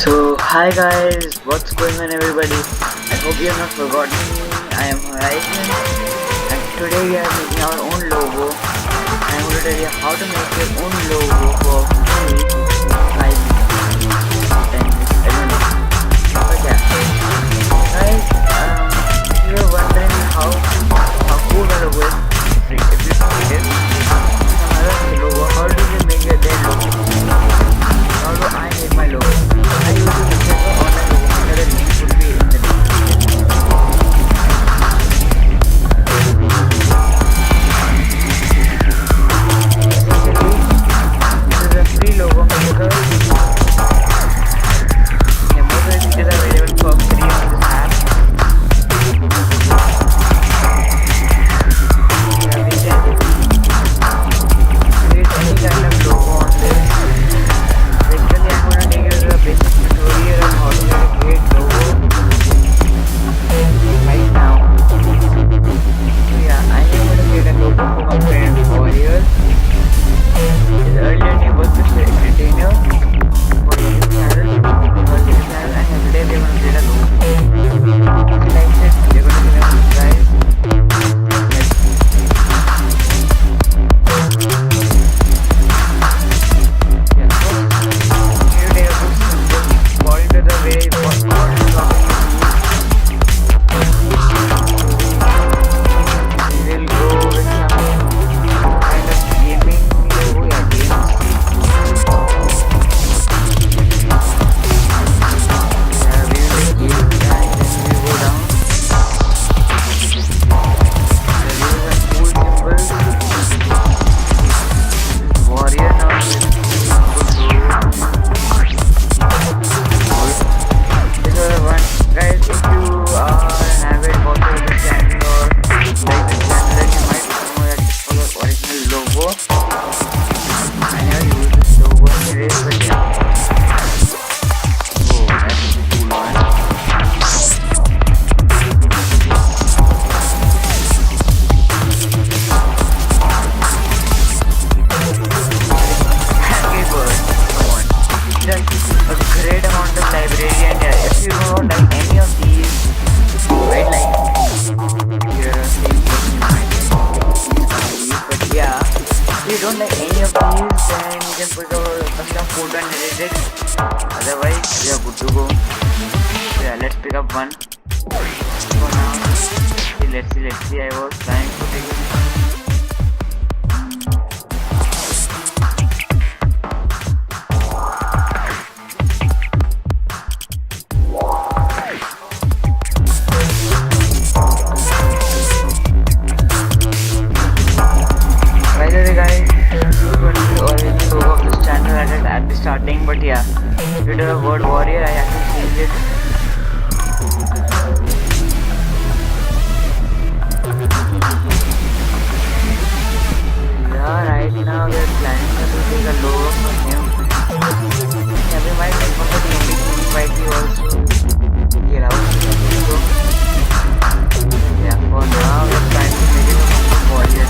So, hi guys, what's going on everybody? I hope you have not forgotten me. I am Horizon and today we are making our own logo. I am going to tell you how to make your own logo for free in 5 minutes, 10 minutes, I don't know. But yeah, guys, if you are wondering how cool the logo is, if you see it, some other logo, how do you make their logo? How do I make my logo? I use a different online logo maker. The link will be in the description. This is a free logo maker. Yeah, most of the features are available for free on this app. Yeah, we can create any kind of logo on this. Basically, I'm going to take you to a basic tutorial on how to create logo right now. So yeah, I'm going to create a logo for my friend Warrior. His earlier name was Mr. Entertainer for his channel. And every day we're going to create a logo. If you like it, we're going to give it a subscribe. According to the way what we will go with some kind of gaming logo. Yeah, games. Yeah, we will take games and then we will go down. There is a cool symbol. Warrior now with guys, if you are an avid watcher of the channel or like the channel, then you might know that this was the original logo. I never used this logo anyway, but yeah. Oh, that's a cool one. Angry Birds, come on. Just a great amount of library, and yeah, if you don't like any of these, wait, like here are things that you might use, but yeah, if you don't like any of these, then you can put a custom photo and edit it. Otherwise we are good to go. So yeah, let's pick up one for now. Let's see, I was trying to take it. At the starting, but yeah, due to the word warrior, I have to change it. Yeah, right now we are planning to take a logo from him. Yeah, we might make one of the ending might be also get out. So, yeah, for now we are planning to make it a warrior.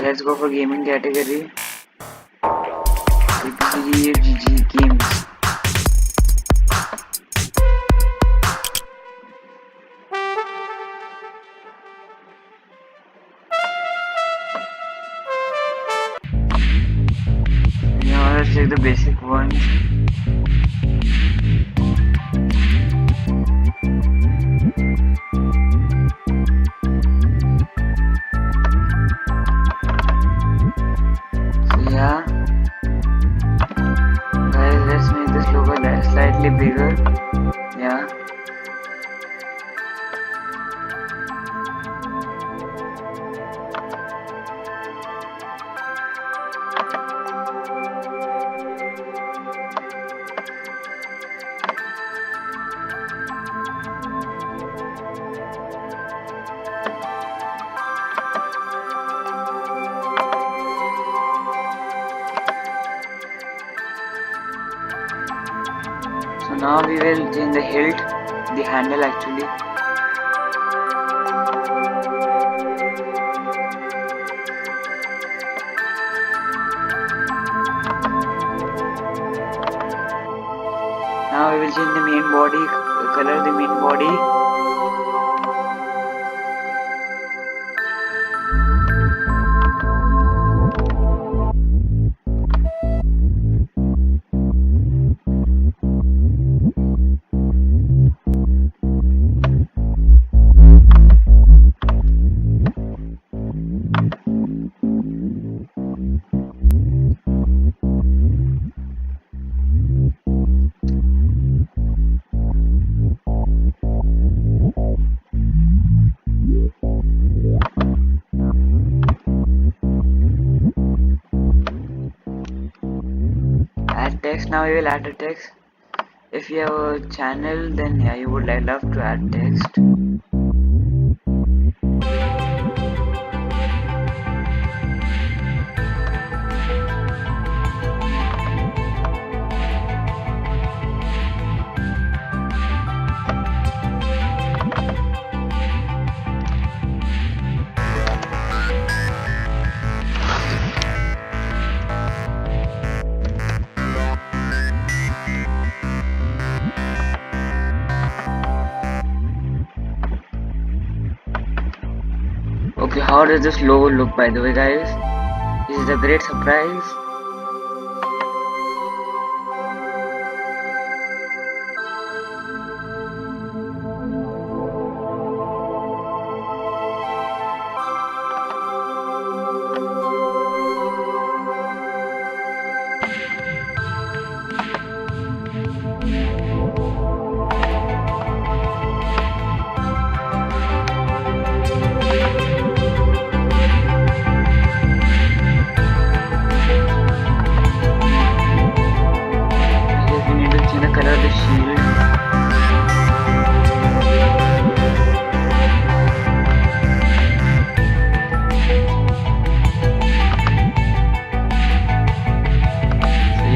let's go for gaming category. GG games. Now let's take the basic ones. So yeah, guys, let's make this logo slightly bigger. Yeah. So now we will change the hilt, the handle actually. Now we will change the main body, color the main body. Add text. Now we will add a text. If you have a channel, then yeah, you would love to add text. Okay, how does this logo look, by the way, guys? This is a great surprise.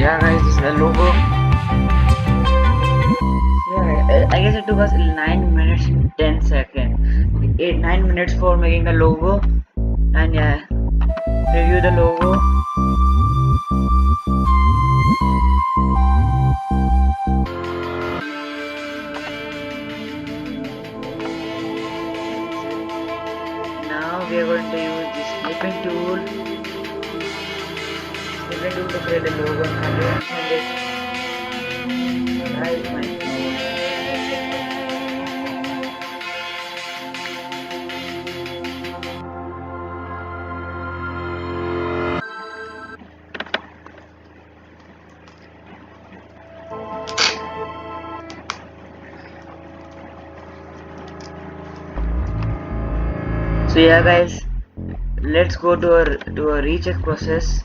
Yeah guys, this is the logo. Yeah, I guess it took us 9 minutes and 10 seconds. 9 minutes for making the logo. And yeah, review the logo. Now we are going to use the snipping tool. To create a logo and send it. Right, my So yeah guys, let's go to a recheck process.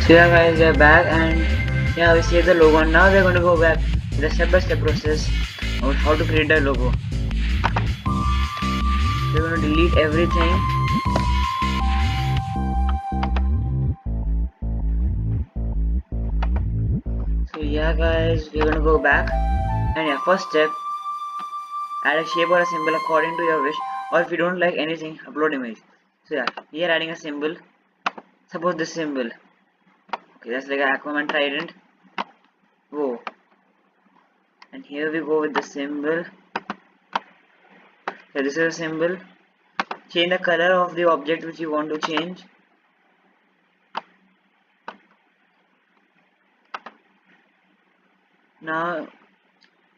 So yeah guys, we are back and yeah, we see the logo and now we're going to go back to the step-by-step process of how to create a logo. We're going to delete everything. So yeah guys, we're going to go back and yeah, first step, add a shape or a symbol according to your wish, or if you don't like anything, upload image. So yeah, here adding a symbol, suppose this symbol. Okay, that's like an Aquaman trident. Whoa. And here we go with the symbol. So this is a symbol. Change the color of the object which you want to change. Now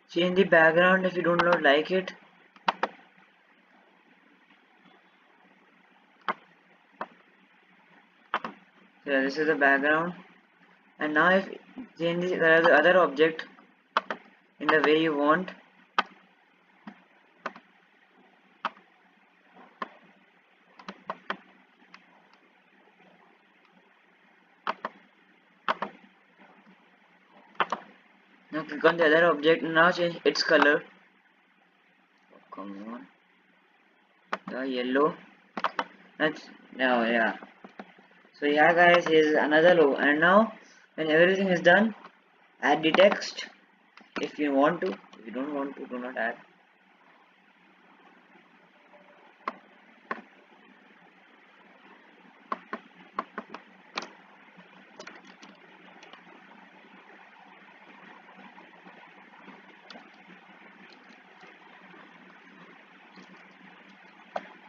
change the background if you do not like it. So yeah, this is the background. And now if change the color of the other object in the way you want. Now click on the other object and now change its color. Oh, come on. The yellow. Now yeah. So yeah guys, here's another logo. And now when everything is done, add the text if you want to. If you don't want to, do not add.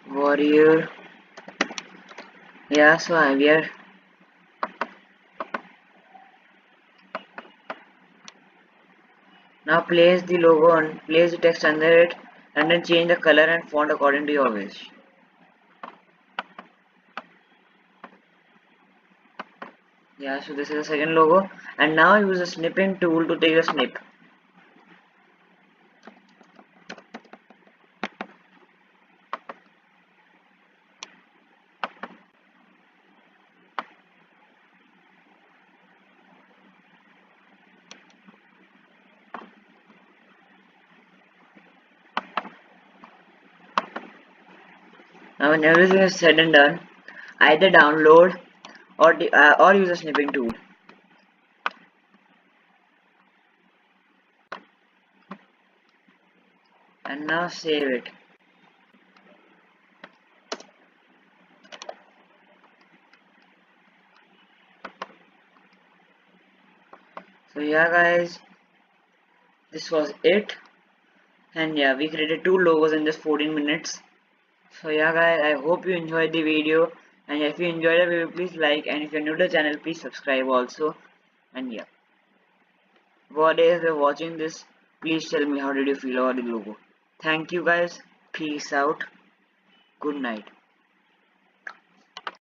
Warrior. Yeah, so we are. Now place the logo and place the text under it and then change the color and font according to your wish. Yeah, so this is the second logo and now use the snipping tool to take a snip. Now when everything is said and done, either download or use a snipping tool. And now save it. So yeah guys, this was it. And yeah, we created 2 logos in just 14 minutes. So yeah guys, I hope you enjoyed the video. And if you enjoyed the video, please like, and if you're new to the channel, please subscribe also. And yeah, whatever you're watching this, please tell me how did you feel about the logo. Thank you guys. Peace out. Good night.